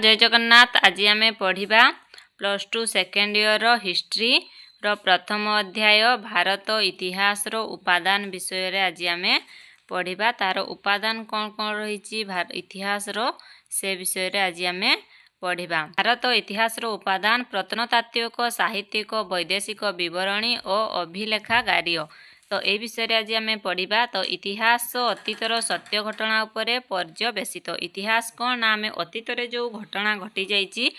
जय जगन्नाथ। आज आम पढ़ा +2 सेकेंड ईयर हिस्ट्री प्रथम अध्याय भारत इतिहास उपादान विषय रे आज आम पढ़ा। तार उपादान कौन कौन रही इतिहास से विषय रे आज आम पढ़ा। भारत इतिहास उपादान प्रत्नतात्विक साहित्यिक वैदेशिक विवरणी और अभिलेखागार्य। तो ये विषय आज आम पढ़ा। तो इतिहास अतीतर सत्य घटना उपरे पर्यवेसित। इतिहास कौन ना आम अतीत जो घटना घटी जाइए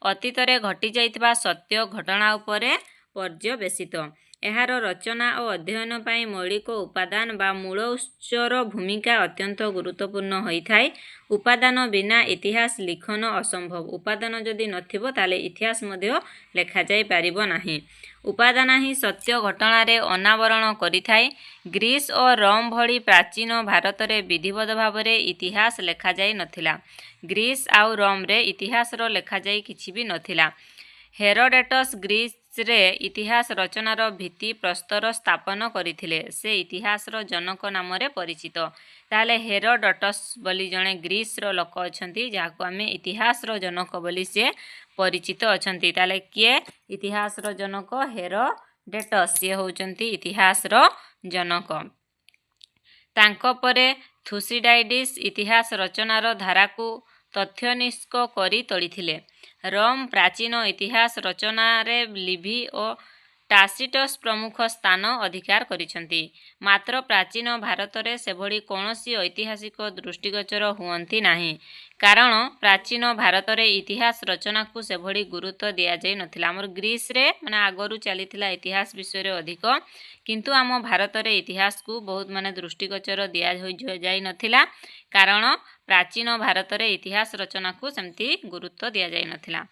अतीत घटी जाइथिबा सत्य घटना उपरे पर्यवेसित। एहार रचना और अध्ययन पाई मौलिक उपादान बा मूल उत्सर भूमिका अत्यंत गुरुत्वपूर्ण होता है। उपादान बिना इतिहास लिखन असंभव। उपादान जदि नथिबो ताले इतिहास मध्य लेखा जाई पारिबो नाही। उपादान ही सत्य घटना रे अनावरण करिथाय। ग्रीस और रोम भली प्राचीन भारत रे विधिवत भाव रे इतिहास लेखा जाई नथिला। ग्रीस आउ रोम रे इतिहास रो लेखा जाई किछि भी नथिला। हेरोडेटस ग्रीस रे इतिहास रचनार भित्ति प्रस्तर स्थापन करथिले। से इतिहास रो जनक नाम रे परिचित। ताले हेरोडोटस बोली जणे ग्रीस रो लोक अछंती जाको आमे इतिहास रो जनक बोली से परिचित अछंती। ताले किए इतिहास रो जनक हेरोडेटस से होचंती इतिहास रो जनक। तांको परे थुसिडाइडिस इतिहास रचनार धाराकू तथ्यनिष्ठ करी तोड़िथिले। रोम प्राचीन इतिहास रचना रे लिभि और टासिटस प्रमुख स्थान अधिकार करिसंती। मात्र प्राचीन भारत रे सेभली कौनसी ऐतिहासिक दृष्टिगोचर हुअंती नाही। कारण प्राचीन भारत रे इतिहास रचना को सेभली गुरुत्व दिया जाय नथिला। हमर ग्रीस रे माने आगरु चलीथिला इतिहास विषय रे अधिक, किंतु आम भारत रे इतिहास को बहुत माने दृष्टिगोचर दिया जाय नथिला। कारण प्राचीन भारत रे इतिहास रचना को सेमती गुरुत्व दिया जाय नथिला।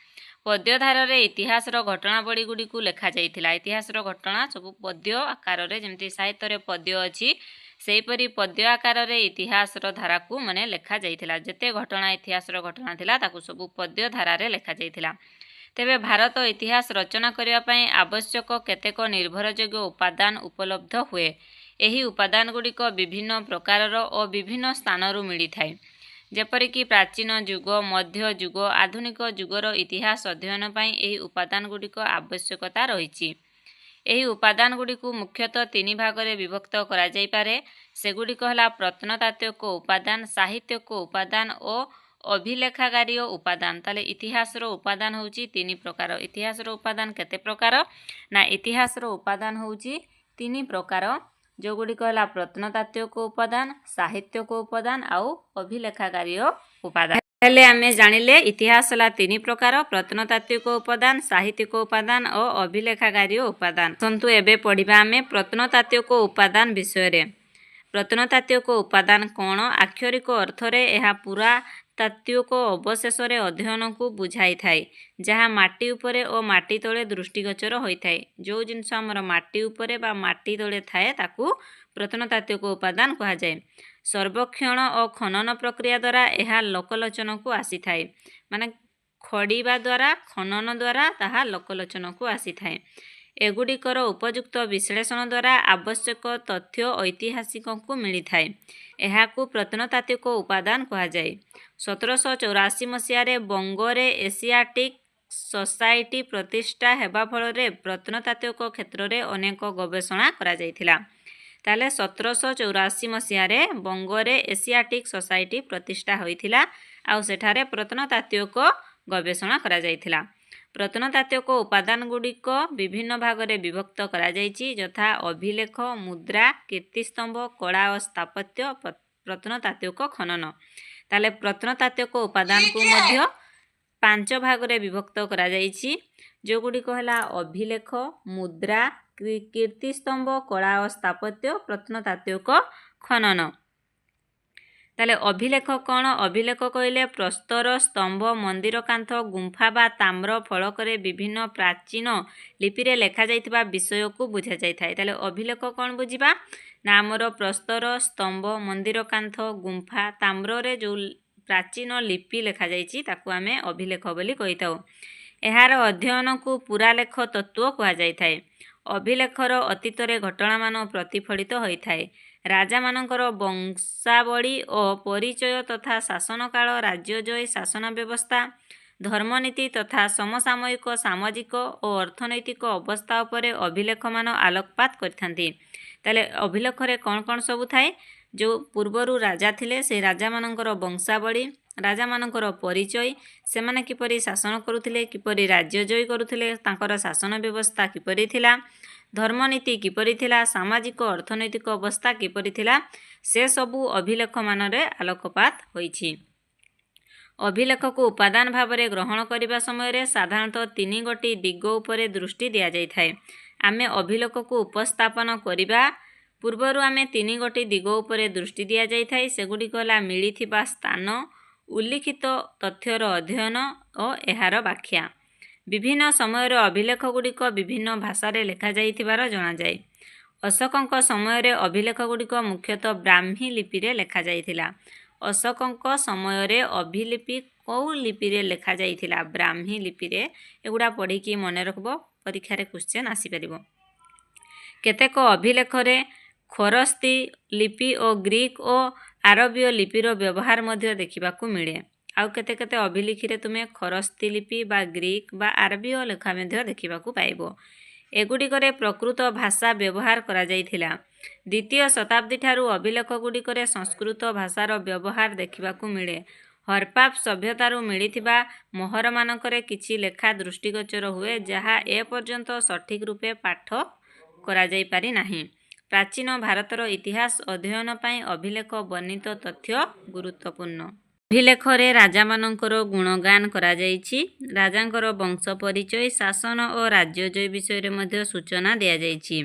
पद्यधार रे इतिहास घटनावली गुड़ी को लेखा जाइथिला। इतिहास घटना सब पद्य आकार रे जेमती साहित्य रे पद्य अछि सेहीपरि पद्य आकार रे इतिहास धारा को माने लेखा जाइथिला। जेते घटना इतिहास घटना थिला ताकू सब पद्य धारा रे लेखा जाइथिला। तेबे भारत इतिहास रचना करिया पई आवश्यक केतेक निर्भरयोग्य उपादान उपलब्ध हुए। एही उपादान गुड़िक विभिन्न प्रकारर और विभिन्न स्थानरू मिली थाए। जेपरिक प्राचीन युग मध्य युग आधुनिक युगर इतिहास अध्ययन पाई एही उपादान गुड़िक आवश्यकता रही। एही उपादान गुड़िक मुख्यतः तीन भाग में विभक्त करा जाई पारे। सेगुड़िक हला प्रत्नतात्विक उपादान, साहित्यिक उपादान और अभिलेखागार्य उपादान। ताले इतिहास उपादान होउची तीन प्रकार। इतिहास उपादान केते प्रकार ना इतिहास उपादान होउची तीन प्रकार, जो गुड़िक हला प्रत्नतात्विक उपादान, साहित्यिक उपादान आउ अभिलेखागार्य उपादान। हेले आमे जानिले इतिहास हला तीन प्रकार, प्रत्नतात्विक उपादान, साहित्यिक उपादान और अभिलेखागार्य उपादान। सन्तु एबे पढ़िबा आमे प्रत्नतात्विक उपादान विषय रे। प्रत्नतात्विक उपादान कौन? आक्षरिक अर्थ रे एहा पूरा तात्विक अवशेष रे अध्ययन को बुझाई थाए, जहाँ माटी उपरे और माटी तले दृष्टिगोचर होइथाए। जो जिनस हमर माटी उपरे बा माटी तले थाए ताकू प्रत्नतात्विक उपादान कहा जाए। सर्वेक्षण और खनन प्रक्रिया द्वारा एहा लोकलोचन को आसी थाए। माने खड़ीबा द्वारा खनन द्वारा ताहा लोकलोचन को आसी थाए। एगुड़िकर उपयुक्त विश्लेषण द्वारा आवश्यक तथ्य ऐतिहासिक को मिली थाए। एहाकू प्रत्नतात्विक उपादान कहा जाए। 1784 मसीह बंगरे एशियाटिक सोसाइटी प्रतिष्ठा हेबा फल रे प्रत्नतात्विक क्षेत्र में अनेक गवेषणा करा जाइथिला। ताले 1784 मसीह बंगरे एशियाटिक सोसाइटी प्रतिष्ठा होइथिला आउ सेठारे प्रत्नतात्विक गवेषणा करा जाइथिला। प्रत्नतात्विक उपादान गुड़िक विभिन्न भाग में विभक्त करा जाइछि, यथा अभिलेख, मुद्रा, कीर्तिस्तंभ, कला और स्थापत्य, प्रत्नतात्विक खनन। ताले प्रत्नतात्विक उपादान को मध्य 5 भाग में विभक्त करा जाइछि, जो गुड़िक हला अभिलेख, मुद्रा, कीर्तिस्तंभ, कला और स्थापत्य, प्रत्नतात्विक खनन। ताले अभिलेख कौन? अभिलेख कहले प्रस्तर, स्तंभ, मंदिर कांथ, गुंफा बा ताम्र फलकरे विभिन्न प्राचीन लिपि रे लेखा जाइथिबा विषय को बुझा जाय थाए। ताले अभिलेख कौन बुझिबा ना हमर प्रस्तर, स्तंभ, मंदिर कांथ, गुंफा, ताम्र रे जो प्राचीन लिपि लेखा जाइछि ताकू आमे अभिलेख बोली कहिताउ। एहार अध्ययन को पूरा लेख तत्व कहा जाय थाए। अभिलेखर अतीत रे घटना मान प्रतिफलित होइथाए। राजा मानकर वंशावली और परिचय तथा शासन काल, राज्यजय, शासन व्यवस्था, ଧର୍ମନୀତି ତଥା ସମସାମୟିକ ସାମାଜିକ ଓ ଅର୍ଥନୈତିକ ଅବସ୍ଥା ଉପରେ ଅଭିଲେଖମାନ ଆଲୋକପାତ କରିଥାନ୍ତି। ତାହେଲେ ଅଭିଲେଖରେ କ'ଣ କ'ଣ ସବୁ ଥାଏ? ଯେଉଁ ପୂର୍ବରୁ ରାଜା ଥିଲେ ସେ ରାଜାମାନଙ୍କର ବଂଶାବଳୀ, ରାଜାମାନଙ୍କର ପରିଚୟ, ସେମାନେ କିପରି ଶାସନ କରୁଥିଲେ, କିପରି ରାଜ୍ୟ ଜୟ କରୁଥିଲେ, ତାଙ୍କର ଶାସନ ବ୍ୟବସ୍ଥା କିପରି ଥିଲା, ଧର୍ମନୀତି କିପରି ଥିଲା, ସାମାଜିକ ଅର୍ଥନୈତିକ ଅବସ୍ଥା କିପରି ଥିଲା, ସେସବୁ ଅଭିଲେଖମାନରେ ଆଲୋକପାତ ହୋଇଛି। ଅଭିଲେଖକୁ ଉପାଦାନ ଭାବରେ ଗ୍ରହଣ କରିବା ସମୟରେ ସାଧାରଣତଃ 3 ଗୋଟି ଦିଗ ଉପରେ ଦୃଷ୍ଟି ଦିଆଯାଇଥାଏ। ଆମେ ଅଭିଲେଖକୁ ଉପସ୍ଥାପନ କରିବା ପୂର୍ବରୁ ଆମେ 3 ଗୋଟି ଦିଗ ଉପରେ ଦୃଷ୍ଟି ଦିଆଯାଇଥାଏ। ସେଗୁଡ଼ିକ ହେଲା ମିଳିଥିବା ସ୍ଥାନ, ଉଲ୍ଲିଖିତ ତଥ୍ୟର ଅଧ୍ୟୟନ ଓ ଏହାର ବ୍ୟାଖ୍ୟା। ବିଭିନ୍ନ ସମୟର ଅଭିଲେଖଗୁଡ଼ିକ ବିଭିନ୍ନ ଭାଷାରେ ଲେଖାଯାଇଥିବାର ଜଣାଯାଏ। ଅଶୋକଙ୍କ ସମୟରେ ଅଭିଲେଖଗୁଡ଼ିକ ମୁଖ୍ୟତଃ ବ୍ରାହ୍ମୀ ଲିପିରେ ଲେଖାଯାଇଥିଲା। ଅଶୋକଙ୍କ ସମୟରେ ଅଭିଲିପି କେଉଁ ଲିପିରେ ଲେଖାଯାଇଥିଲା? ବ୍ରାହ୍ମୀ ଲିପିରେ। ଏଗୁଡ଼ା ପଢ଼ିକି ମନେ ରଖିବ, ପରୀକ୍ଷାରେ କ୍ୱେଶ୍ଚନ୍ ଆସିପାରିବ। କେତେକ ଅଭିଲେଖରେ ଖରସ୍ତି ଲିପି ଓ ଗ୍ରୀକ୍ ଓ ଆରବୀୟ ଲିପିର ବ୍ୟବହାର ମଧ୍ୟ ଦେଖିବାକୁ ମିଳେ। ଆଉ କେତେ ଅଭିଲିଖିରେ ତୁମେ ଖରସ୍ତି ଲିପି ବା ଗ୍ରୀକ୍ ବା ଆରବୀୟ ଲେଖା ମଧ୍ୟ ଦେଖିବାକୁ ପାଇବ। ଏଗୁଡ଼ିକରେ ପ୍ରକୃତ ଭାଷା ବ୍ୟବହାର କରାଯାଇଥିଲା। ଦ୍ୱିତୀୟ ଶତାବ୍ଦୀ ଠାରୁ ଅଭିଲେଖଗୁଡ଼ିକରେ ସଂସ୍କୃତ ଭାଷାର ବ୍ୟବହାର ଦେଖିବାକୁ ମିଳେ। ହରପ୍ପା ସଭ୍ୟତାରୁ ମିଳିଥିବା ମୋହରମାନଙ୍କରେ କିଛି ଲେଖା ଦୃଷ୍ଟିଗୋଚର ହୁଏ ଯାହା ଏପର୍ଯ୍ୟନ୍ତ ସଠିକ୍ ରୂପେ ପାଠ କରାଯାଇପାରି ନାହିଁ। ପ୍ରାଚୀନ ଭାରତର ଇତିହାସ ଅଧ୍ୟୟନ ପାଇଁ ଅଭିଲେଖ ବର୍ଣ୍ଣିତ ତଥ୍ୟ ଗୁରୁତ୍ୱପୂର୍ଣ୍ଣ। ଅଭିଲେଖରେ ରାଜାମାନଙ୍କର ଗୁଣଗାନ କରାଯାଇଛି। ରାଜାଙ୍କର ବଂଶ ପରିଚୟ, ଶାସନ ଓ ରାଜ୍ୟଜୟ ବିଷୟରେ ମଧ୍ୟ ସୂଚନା ଦିଆଯାଇଛି।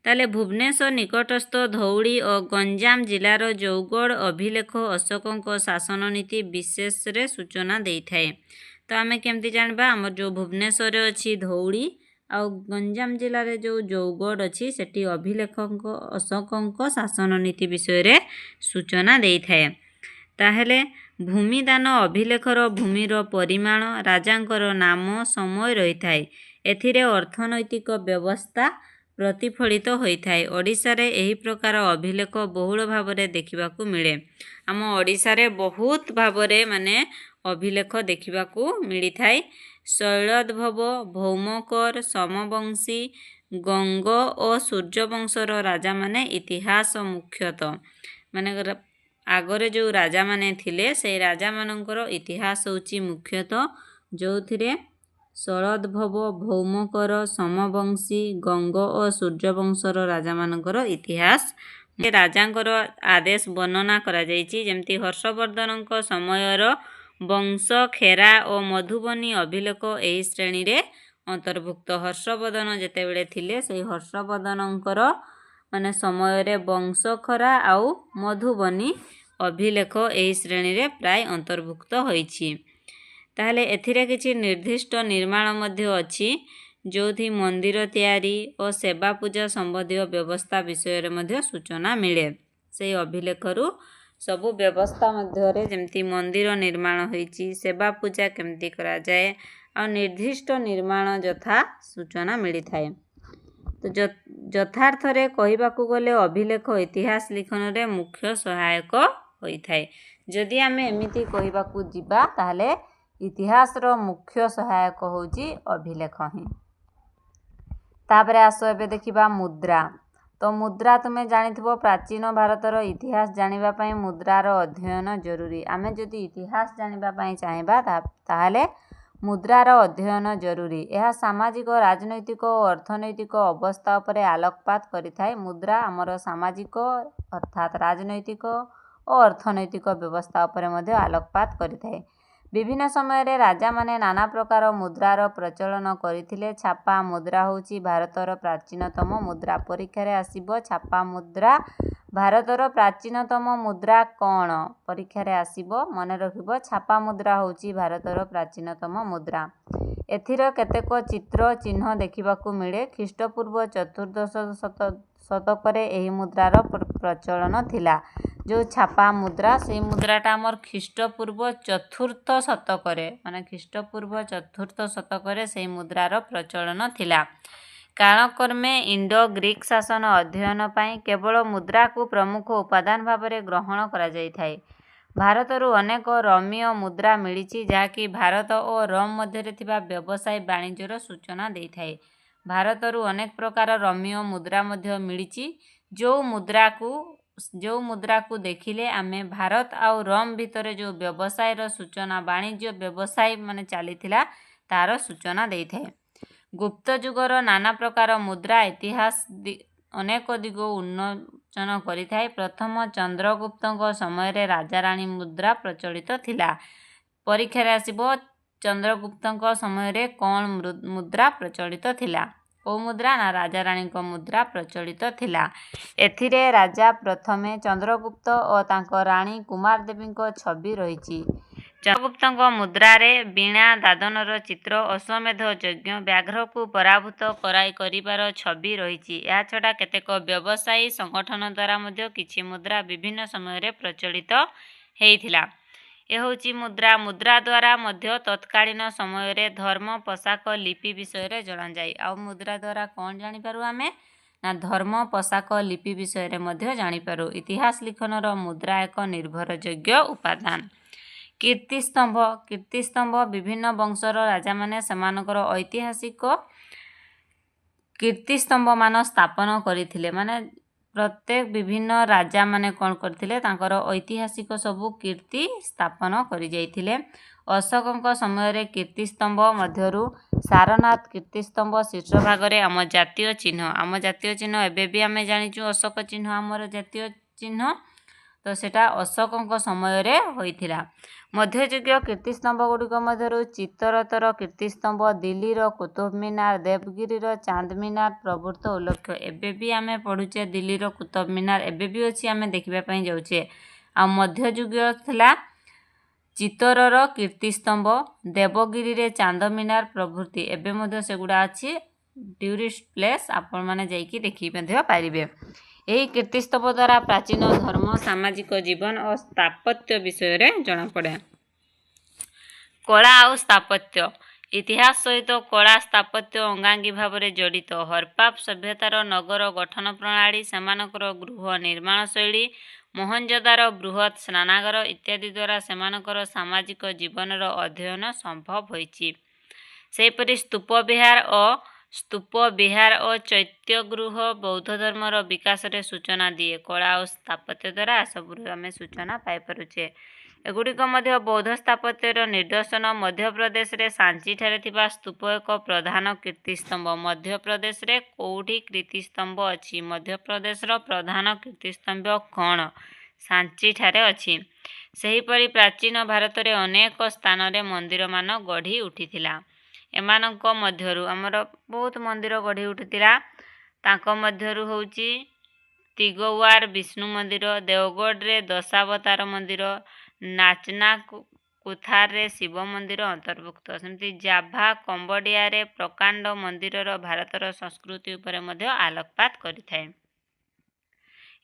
ତାହେଲେ ଭୁବନେଶ୍ୱର ନିକଟସ୍ଥ ଧଉଳି ଓ ଗଞ୍ଜାମ ଜିଲ୍ଲାର ଜଉଗଡ଼ ଅଭିଲେଖ ଅଶୋକଙ୍କ ଶାସନ ନୀତି ବିଶେଷରେ ସୂଚନା ଦେଇଥାଏ। ତ ଆମେ କେମିତି ଜାଣିବା? ଆମର ଯେଉଁ ଭୁବନେଶ୍ୱରରେ ଅଛି ଧଉଳି ଆଉ ଗଞ୍ଜାମ ଜିଲ୍ଲାରେ ଯେଉଁ ଜଉଗଡ଼ ଅଛି ସେଠି ଅଶୋକଙ୍କ ଶାସନ ନୀତି ବିଷୟରେ ସୂଚନା ଦେଇଥାଏ। ତାହେଲେ ଭୂମିଦାନ ଅଭିଲେଖର ଭୂମିର ପରିମାଣ, ରାଜାଙ୍କର ନାମ, ସମୟ ରହିଥାଏ। ଏଥିରେ ଅର୍ଥନୈତିକ ବ୍ୟବସ୍ଥା ପ୍ରତିଫଳିତ ହୋଇଥାଏ। ଓଡ଼ିଶାରେ ଏହି ପ୍ରକାର ଅଭିଲେଖ ବହୁଳ ଭାବରେ ଦେଖିବାକୁ ମିଳେ। ଆମ ଓଡ଼ିଶାରେ ବହୁତ ଭାବରେ ଅଭିଲେଖ ଦେଖିବାକୁ ମିଳିଥାଏ। ଶୈଳୋଦ୍ଭବ, ଭୌମକର, ସମବଂଶୀ, ଗଙ୍ଗ ଓ ସୂର୍ଯ୍ୟବଂଶର ରାଜାମାନେ ଇତିହାସ ମୁଖ୍ୟତଃ ଆଗରେ ଯେଉଁ ରାଜାମାନେ ଥିଲେ ସେଇ ରାଜାମାନଙ୍କର ଇତିହାସ ହେଉଛି ମୁଖ୍ୟତଃ, ଯେଉଁଥିରେ ଶୈଳୋଦ୍ଭବ, ଭୌମକର, ସମବଂଶୀ, ଗଙ୍ଗ ଓ ସୂର୍ଯ୍ୟବଂଶର ରାଜାମାନଙ୍କର ଇତିହାସ ରାଜାଙ୍କର ଆଦେଶ ବର୍ଣ୍ଣନା କରାଯାଇଛି। ଯେମିତି ହର୍ଷବର୍ଦ୍ଧନଙ୍କ ସମୟର ବଂଶ, ଖେରା ଓ ମଧୁବନୀ ଅଭିଲେଖ ଏହି ଶ୍ରେଣୀରେ ଅନ୍ତର୍ଭୁକ୍ତ। ହର୍ଷବର୍ଦ୍ଧନ ଯେତେବେଳେ ଥିଲେ ସେଇ ହର୍ଷବର୍ଦ୍ଧନଙ୍କର ସମୟରେ ବଂଶଖରା ଆଉ ମଧୁବନୀ ଅଭିଲେଖ ଏହି ଶ୍ରେଣୀରେ ପ୍ରାୟ ଅନ୍ତର୍ଭୁକ୍ତ ହୋଇଛି। ତାହେଲେ ଏଥିରେ କିଛି ନିର୍ଦ୍ଦିଷ୍ଟ ନିର୍ମାଣ ମଧ୍ୟ ଅଛି ଯେଉଁଠି ମନ୍ଦିର ତିଆରି ଓ ସେବା ପୂଜା ସମ୍ବନ୍ଧୀୟ ବ୍ୟବସ୍ଥା ବିଷୟରେ ମଧ୍ୟ ସୂଚନା ମିଳେ। ସେହି ଅଭିଲେଖରୁ ସବୁ ବ୍ୟବସ୍ଥା ମଧ୍ୟରେ ଯେମିତି ମନ୍ଦିର ନିର୍ମାଣ ହୋଇଛି, ସେବା ପୂଜା କେମିତି କରାଯାଏ ଆଉ ନିର୍ଦ୍ଦିଷ୍ଟ ନିର୍ମାଣ ଯଥା ସୂଚନା ମିଳିଥାଏ। ତ ଯଥାର୍ଥରେ କହିବାକୁ ଗଲେ ଅଭିଲେଖ ଇତିହାସ ଲିଖନରେ ମୁଖ୍ୟ ସହାୟକ ହୋଇଥାଏ। ଯଦି ଆମେ ଏମିତି କହିବାକୁ ଯିବା ତାହେଲେ ଇତିହାସର ମୁଖ୍ୟ ସହାୟକ ହେଉଛି ଅଭିଲେଖ ହିଁ। ତାପରେ ଆସ ଏବେ ଦେଖିବା ମୁଦ୍ରା। ତ ମୁଦ୍ରା ତୁମେ ଜାଣିଥିବ ପ୍ରାଚୀନ ଭାରତର ଇତିହାସ ଜାଣିବା ପାଇଁ ମୁଦ୍ରାର ଅଧ୍ୟୟନ ଜରୁରୀ। ଆମେ ଯଦି ଇତିହାସ ଜାଣିବା ପାଇଁ ଚାହିଁବା ତାହେଲେ ମୁଦ୍ରାର ଅଧ୍ୟୟନ ଜରୁରୀ। ଏହା ସାମାଜିକ, ରାଜନୈତିକ ଓ ଅର୍ଥନୈତିକ ଅବସ୍ଥା ଉପରେ ଆଲୋକପାତ କରିଥାଏ। ମୁଦ୍ରା ଆମର ସାମାଜିକ ଅର୍ଥାତ୍ ରାଜନୈତିକ ଓ ଅର୍ଥନୈତିକ ବ୍ୟବସ୍ଥା ଉପରେ ମଧ୍ୟ ଆଲୋକପାତ କରିଥାଏ। ବିଭିନ୍ନ ସମୟରେ ରାଜାମାନେ ନାନା ପ୍ରକାର ମୁଦ୍ରାର ପ୍ରଚଳନ କରିଥିଲେ। ଛାପା ମୁଦ୍ରା ହେଉଛି ଭାରତର ପ୍ରାଚୀନତମ ମୁଦ୍ରା। ପରୀକ୍ଷାରେ ଆସିବ ଛାପା ମୁଦ୍ରା। ଭାରତର ପ୍ରାଚୀନତମ ମୁଦ୍ରା କ'ଣ? ପରୀକ୍ଷାରେ ଆସିବ, ମନେ ରଖିବ। ଛାପା ମୁଦ୍ରା ହେଉଛି ଭାରତର ପ୍ରାଚୀନତମ ମୁଦ୍ରା। ଏଥିର କେତେକ ଚିତ୍ର ଚିହ୍ନ ଦେଖିବାକୁ ମିଳେ। ଖ୍ରୀଷ୍ଟପୂର୍ବ ଚତୁର୍ଦ୍ଦଶ ଶତକରେ ଏହି ମୁଦ୍ରାର ପ୍ରଚଳନ ଥିଲା। ଯେଉଁ ଛାପା ମୁଦ୍ରା, ସେଇ ମୁଦ୍ରାଟା ଆମର ଖ୍ରୀଷ୍ଟପୂର୍ବ ଚତୁର୍ଥ ଶତକରେ ସେହି ମୁଦ୍ରାର ପ୍ରଚଳନ ଥିଲା। କାଳକ୍ରମେ ଇଣ୍ଡୋ ଗ୍ରୀକ୍ ଶାସନ ଅଧ୍ୟୟନ ପାଇଁ କେବଳ ମୁଦ୍ରାକୁ ପ୍ରମୁଖ ଉପାଦାନ ଭାବରେ ଗ୍ରହଣ କରାଯାଇଥାଏ। ଭାରତରୁ ଅନେକ ରମଣୀୟ ମୁଦ୍ରା ମିଳିଛି ଯାହାକି ଭାରତ ଓ ରୋମ୍ ମଧ୍ୟରେ ଥିବା ବ୍ୟବସାୟ ବାଣିଜ୍ୟର ସୂଚନା ଦେଇଥାଏ। ଭାରତରୁ ଅନେକ ପ୍ରକାର ରମଣୀୟ ମୁଦ୍ରା ମଧ୍ୟ ମିଳିଛି ଯେଉଁ ମୁଦ୍ରାକୁ ଦେଖିଲେ ଆମେ ଭାରତ ଆଉ ରୋମ୍ ଭିତରେ ଯେଉଁ ବ୍ୟବସାୟର ସୂଚନା ବାଣିଜ୍ୟ ବ୍ୟବସାୟ ଚାଲିଥିଲା ତାର ସୂଚନା ଦେଇଥାଏ। ଗୁପ୍ତ ଯୁଗର ନାନା ପ୍ରକାର ମୁଦ୍ରା ଇତିହାସ ଅନେକ ଦିଗ ଉନ୍ମୋଚନ କରିଥାଏ। ପ୍ରଥମ ଚନ୍ଦ୍ରଗୁପ୍ତଙ୍କ ସମୟରେ ରାଜାରାଣୀ ମୁଦ୍ରା ପ୍ରଚଳିତ ଥିଲା। ପରୀକ୍ଷାରେ ଆସିବ ଚନ୍ଦ୍ରଗୁପ୍ତଙ୍କ ସମୟରେ କ'ଣ ମୁଦ୍ରା ପ୍ରଚଳିତ ଥିଲା? କେଉଁ ମୁଦ୍ରା? ନା ରାଜାରାଣୀଙ୍କ ମୁଦ୍ରା ପ୍ରଚଳିତ ଥିଲା। ଏଥିରେ ରାଜା ପ୍ରଥମେ ଚନ୍ଦ୍ରଗୁପ୍ତ ଓ ତାଙ୍କ ରାଣୀ କୁମାରଦେବୀଙ୍କ ଛବି ରହିଛି। ଚନ୍ଦ୍ରଗୁପ୍ତଙ୍କ ମୁଦ୍ରାରେ ବୀଣା ଦାଦନର ଚିତ୍ର, ଅଶ୍ୱମେଧ ଯଜ୍ଞ, ବ୍ୟାଘ୍ରକୁ ପରାଭୂତ କରିବାର ଛବି ରହିଛି। ଏହାଛଡ଼ା କେତେକ ବ୍ୟବସାୟୀ ସଂଗଠନ ଦ୍ୱାରା ମଧ୍ୟ କିଛି ମୁଦ୍ରା ବିଭିନ୍ନ ସମୟରେ ପ୍ରଚଳିତ ହେଇଥିଲା। ଏ ହେଉଛି ମୁଦ୍ରା। ମୁଦ୍ରା ଦ୍ୱାରା ମଧ୍ୟ ତତ୍କାଳୀନ ସମୟରେ ଧର୍ମ, ପୋଷାକ, ଲିପି ବିଷୟରେ ଜଣାଯାଏ। ଆଉ ମୁଦ୍ରା ଦ୍ୱାରା କ'ଣ ଜାଣିପାରୁ ଆମେ? ନା ଧର୍ମ, ପୋଷାକ, ଲିପି ବିଷୟରେ ମଧ୍ୟ ଜାଣିପାରୁ। ଇତିହାସ ଲିଖନର ମୁଦ୍ରା ଏକ ନିର୍ଭରଯୋଗ୍ୟ ଉପାଦାନ। କୀର୍ତ୍ତିସ୍ତମ୍ଭ ବିଭିନ୍ନ ବଂଶର ରାଜାମାନେ ସେମାନଙ୍କର ଐତିହାସିକ କୀର୍ତ୍ତିସ୍ତମ୍ଭମାନ ସ୍ଥାପନ କରିଥିଲେ। ପ୍ରତ୍ୟେକ ବିଭିନ୍ନ ରାଜାମାନେ କ'ଣ କରିଥିଲେ? ତାଙ୍କର ଐତିହାସିକ ସବୁ କୀର୍ତ୍ତି ସ୍ଥାପନ କରିଯାଇଥିଲେ। ଅଶୋକଙ୍କ ସମୟରେ କୀର୍ତ୍ତିସ୍ତମ୍ଭ ମଧ୍ୟରୁ ସାରନାଥ କୀର୍ତ୍ତିସ୍ତମ୍ଭ ଶୀର୍ଷ ଭାଗରେ ଆମ ଜାତୀୟ ଚିହ୍ନ ଏବେ ବି ଆମେ ଜାଣିଛୁ ଅଶୋକ ଚିହ୍ନ ଆମର ଜାତୀୟ ଚିହ୍ନ। ତ ସେଟା ଅଶୋକଙ୍କ ସମୟରେ ହୋଇଥିଲା। ମଧ୍ୟଯୁଗୀୟ କୀର୍ତ୍ତିସ୍ତମ୍ଭ ଗୁଡ଼ିକ ମଧ୍ୟରୁ ଚିତ୍ତୋରର କୀର୍ତ୍ତିସ୍ତମ୍ଭ, ଦିଲ୍ଲୀର କୁତୁବ ମିନାର, ଦେବଗିରିର ଚାନ୍ଦ ମିନାର ପ୍ରଭୃତି ଉଲ୍ଲେଖ୍ୟ। ଏବେ ବି ଆମେ ପଢୁଛେ ଦିଲ୍ଲୀର କୁତୁବ ମିନାର ଏବେ ବି ଅଛି, ଆମେ ଦେଖିବା ପାଇଁ ଯାଉଛେ। ଆଉ ମଧ୍ୟଯୁଗୀୟ ଥିଲା ଚିତ୍ତୋରର କୀର୍ତ୍ତିସ୍ତମ୍ଭ, ଦେବଗିରିରେ ଚାନ୍ଦ ମିନାର ପ୍ରଭୃତି। ଏବେ ମଧ୍ୟ ସେଗୁଡ଼ା ଅଛି, ଟୁରିଷ୍ଟ ପ୍ଲେସ୍, ଆପଣମାନେ ଯାଇକି ଦେଖି ମଧ୍ୟ ପାରିବେ। ଏହି କୀର୍ତ୍ତିସ୍ତମ୍ଭ ଦ୍ୱାରା ପ୍ରାଚୀନ ଧର୍ମ, ସାମାଜିକ ଜୀବନ ଓ ସ୍ଥାପତ୍ୟ ବିଷୟରେ ଜଣାପଡ଼େ। କଳା ଆଉ ସ୍ଥାପତ୍ୟ। ଇତିହାସ ସହିତ କଳା ସ୍ଥାପତ୍ୟ ଅଙ୍ଗାଙ୍ଗୀ ଭାବରେ ଜଡ଼ିତ। ହରପ୍ପା ସଭ୍ୟତାର ନଗର ଗଠନ ପ୍ରଣାଳୀ, ସେମାନଙ୍କର ଗୃହ ନିର୍ମାଣ ଶୈଳୀ, ମୋହେଞ୍ଜୋଦାରୋ ବୃହତ୍ ସ୍ନାନାଗାର ଇତ୍ୟାଦି ଦ୍ୱାରା ସେମାନଙ୍କର ସାମାଜିକ ଜୀବନର ଅଧ୍ୟୟନ ସମ୍ଭବ ହୋଇଛି। ସେହିପରି ସ୍ତୂପ ବିହାର ଓ ଚୈତ୍ୟଗୃହ ବୌଦ୍ଧ ଧର୍ମର ବିକାଶରେ ସୂଚନା ଦିଏ। କଳା ଓ ସ୍ଥାପତ୍ୟ ଦ୍ୱାରା ଏସବୁରୁ ଆମେ ସୂଚନା ପାଇପାରୁଛେ। ଏଗୁଡ଼ିକ ମଧ୍ୟ ବୌଦ୍ଧ ସ୍ଥାପତ୍ୟର ନିଦର୍ଶନ। ମଧ୍ୟପ୍ରଦେଶରେ ସାଞ୍ଚିଠାରେ ଥିବା ସ୍ତୂପ ଏକ ପ୍ରଧାନ କୀର୍ତ୍ତିସ୍ତମ୍ଭ। ମଧ୍ୟପ୍ରଦେଶରେ କେଉଁଠି କୀର୍ତ୍ତିସ୍ତମ୍ଭ ଅଛି? ମଧ୍ୟପ୍ରଦେଶର ପ୍ରଧାନ କୀର୍ତ୍ତିସ୍ତମ୍ଭ କ'ଣ? ସାଞ୍ଚିଠାରେ ଅଛି। ସେହିପରି ପ୍ରାଚୀନ ଭାରତରେ ଅନେକ ସ୍ଥାନରେ ମନ୍ଦିରମାନ ଗଢ଼ି ଉଠିଥିଲା। ଏମାନଙ୍କ ମଧ୍ୟରୁ ଆମର ବହୁତ ମନ୍ଦିର ଗଢ଼ି ଉଠିଥିଲା। ତାଙ୍କ ମଧ୍ୟରୁ ହେଉଛି ତିଗୱାର ବିଷ୍ଣୁ ମନ୍ଦିର, ଦେଓଗଡ଼ରେ ଦଶାବତାର ମନ୍ଦିର, ନାଚନା କୁଥାରରେ ଶିବ ମନ୍ଦିର ଅନ୍ତର୍ଭୁକ୍ତ। ସେମିତି ଜାଭା, କମ୍ବୋଡ଼ିଆରେ ପ୍ରକାଣ୍ଡ ମନ୍ଦିରର ଭାରତର ସଂସ୍କୃତି ଉପରେ ମଧ୍ୟ ଆଲୋକପାତ କରିଥାଏ।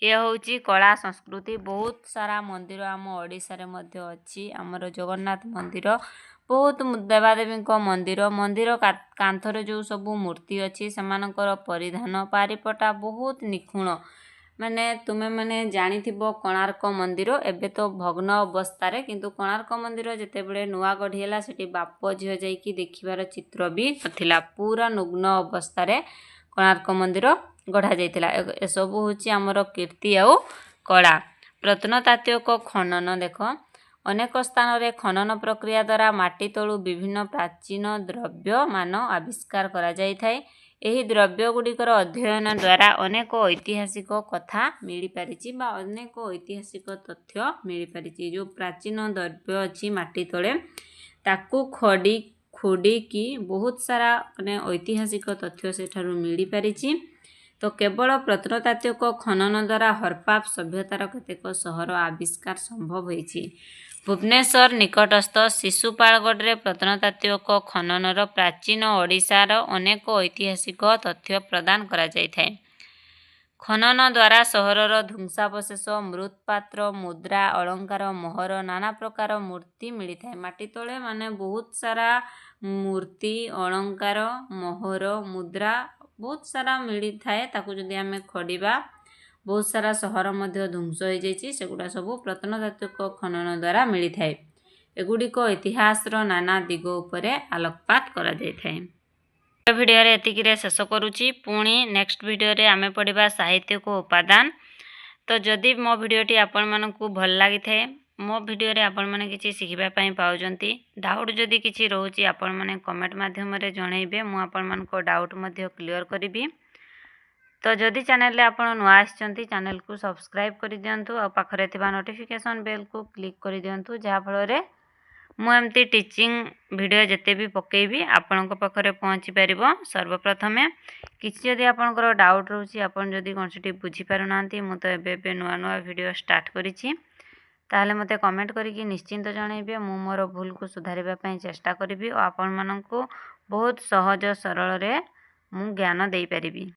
ଏ ହେଉଛି କଳା ସଂସ୍କୃତି। ବହୁତ ସାରା ମନ୍ଦିର ଆମ ଓଡ଼ିଶାରେ ମଧ୍ୟ ଅଛି। ଆମର ଜଗନ୍ନାଥ ମନ୍ଦିର, ବହୁତ ଦେବାଦେବୀଙ୍କ ମନ୍ଦିର କାନ୍ଥରେ ଯେଉଁ ସବୁ ମୂର୍ତ୍ତି ଅଛି ସେମାନଙ୍କର ପରିଧାନ, ପାରିପଟା ବହୁତ ନିଖୁଣ। ତୁମେମାନେ ଜାଣିଥିବ କୋଣାର୍କ ମନ୍ଦିର ଏବେ ତ ଭଗ୍ନ ଅବସ୍ଥାରେ, କିନ୍ତୁ କୋଣାର୍କ ମନ୍ଦିର ଯେତେବେଳେ ନୂଆ ଗଢ଼ି ହେଲା ସେଠି ବାପ ଝିଅ ଯାଇକି ଦେଖିବାର ଚିତ୍ର ବି ନଥିଲା। ପୁରା ନଗ୍ନ ଅବସ୍ଥାରେ କୋଣାର୍କ ମନ୍ଦିର ଗଢ଼ା ଯାଇଥିଲା। ଏସବୁ ହେଉଛି ଆମର କୀର୍ତ୍ତି ଆଉ କଳା। ପ୍ରତ୍ନତାତ୍ତ୍ୱିକ ଖନନ ଦେଖ, ଅନେକ ସ୍ଥାନରେ ଖନନ ପ୍ରକ୍ରିୟା ଦ୍ୱାରା ମାଟି ତଳୁ ବିଭିନ୍ନ ପ୍ରାଚୀନ ଦ୍ରବ୍ୟମାନ ଆବିଷ୍କାର କରାଯାଇଥାଏ। ଏହି ଦ୍ରବ୍ୟଗୁଡ଼ିକର ଅଧ୍ୟୟନ ଦ୍ୱାରା ଅନେକ ଐତିହାସିକ କଥା ମିଳିପାରିଛି ବା ଅନେକ ଐତିହାସିକ ତଥ୍ୟ ମିଳିପାରିଛି। ଯେଉଁ ପ୍ରାଚୀନ ଦ୍ରବ୍ୟ ଅଛି ମାଟି ତଳେ ତାକୁ ଖୋଡ଼ିକି ବହୁତ ସାରା ଐତିହାସିକ ତଥ୍ୟ ସେଠାରୁ ମିଳିପାରିଛି। ତ କେବଳ ପ୍ରତ୍ନତାତ୍ତ୍ୱିକ ଖନନ ଦ୍ୱାରା ହରପ୍ପା ସଭ୍ୟତାର କେତେକ ସହର ଆବିଷ୍କାର ସମ୍ଭବ ହୋଇଛି। ଭୁବନେଶ୍ୱର ନିକଟସ୍ଥ ଶିଶୁପାଳଗଡ଼ରେ ପ୍ରତ୍ନତାତ୍ତ୍ୱିକ ଖନନର ପ୍ରାଚୀନ ଓଡ଼ିଶାର ଅନେକ ଐତିହାସିକ ତଥ୍ୟ ପ୍ରଦାନ କରାଯାଇଥାଏ। ଖନନ ଦ୍ୱାରା ସହରର ଧ୍ୱଂସାବଶେଷ, ମୃତ୍ପାତ୍ର, ମୁଦ୍ରା, ଅଳଙ୍କାର, ମୋହର, ନାନା ପ୍ରକାର ମୂର୍ତ୍ତି ମିଳିଥାଏ। ମାଟି ତଳେ ବହୁତ ସାରା ମୂର୍ତ୍ତି, ଅଳଙ୍କାର, ମୋହର, ମୁଦ୍ରା ବହୁତ ସାରା ମିଳିଥାଏ। ତାକୁ ଯଦି ଆମେ ଖୋଳିବା बहुत सारा सहर मध्य ध्वंस हो जाइए सेगुड़ा सब प्रत्नतात्विक खनन द्वारा मिली थाए। एगुड़िक इतिहास नाना दिग उपरे आलोकपात करा जाय थाए। भिडियो रे एतिकिरे शेष करुच्ची। पुणी नेक्स्ट भिडियो रे आमे पढ़िबा साहित्यिक उपादान। तो जदि मो भिडियोटी आपण मानकु भल लागि थाए, मो भिडियो रे आपण माने किछि सिखिबा पई पाउजंती, डाउट जदि किछि रहउची आपण माने कमेंट माध्यम रे जणैबे, मु आपण मानको डाउट मध्य क्लियर करिबी। तो जदि चैनल रे आपण नुआ आछंती चैनल को सब्सक्राइब करि दियंतु और पाखरे थिबा नोटिफिकेशन बेल को क्लिक करि दियंतु, जहा फल रे मु एमती टीचिंग वीडियो जते भी पकेबी आपनक पाखरे पहुँची पारिबो सर्वप्रथमे। किछि जदि आपनकर डाउट रहउची, आपण जदि कोनसिटी बुझी पारु नांती, मु तो एबे नुआ नुआ वीडियो स्टार्ट करिछि, ताहले मते कमेंट करिकि निश्चिंत जणैबे। मु मोर भूल को सुधारिबा पई चेष्टा करिबी और आपण माननकु बहुत सहज सरल रे मु ज्ञान देई पारिबी।